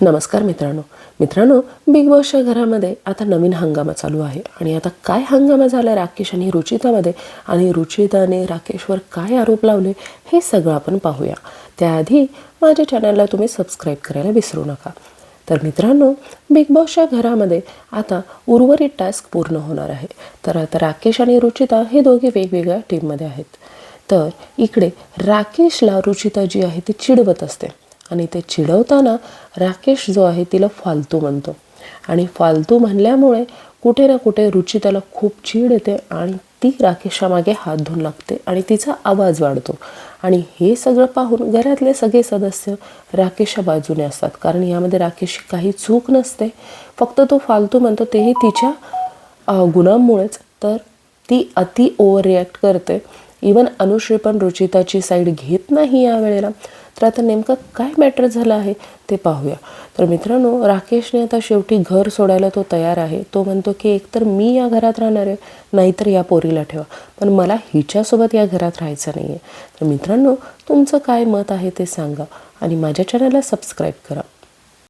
नमस्कार मित्रांनो बिग बॉसच्या घरामध्ये आता नवीन हंगामा चालू आहे आणि आता काय हंगामा झाला राकेश आणि रुचितामध्ये आणि रुचिताने राकेशवर काय आरोप लावले हे सगळं आपण पाहूया. त्याआधी माझ्या चॅनलला तुम्ही सबस्क्राईब करायला विसरू नका. तर मित्रांनो, बिग बॉसच्या घरामध्ये आता उर्वरित टास्क पूर्ण होणार आहे. तर आता राकेश आणि रुचिता हे दोघे वेगवेगळ्या टीममध्ये आहेत. तर इकडे राकेशला रुचिता जी आहे ती चिडवत असते आणि ते चिडवताना राकेश जो आहे तिला फालतू म्हणतो आणि फालतू म्हणल्यामुळे कुठे ना कुठे रुचिताला खूप चीड येते आणि ती राकेशच्या मागे हात धुवून लागते आणि तिचा आवाज वाढतो. आणि हे सगळं पाहून घरातले सगळे सदस्य राकेशच्या बाजूने असतात, कारण यामध्ये राकेशची काही चूक नसते, फक्त तो फालतू म्हणतो तेही तिच्या गुणांमुळेच. तर ती अति ओव्हर रिॲक्ट करते. इवन अनुश्री पण रुचिताची साईड घेत नाही यावेळेला. तर आता नेमकं काय मॅटर झालं आहे ते पाहूया. तर मित्रांनो, राकेशने आता शेवटी घर सोडायला तो तयार आहे. तो म्हणतो की एकतर मी या घरात राहणार आहे, नाहीतर या पोरीला ठेवा, पण मला हिच्यासोबत या घरात राहायचं नाही आहे. तर मित्रांनो, तुमचं काय मत आहे ते सांगा आणि माझ्या चॅनलला सबस्क्राईब करा.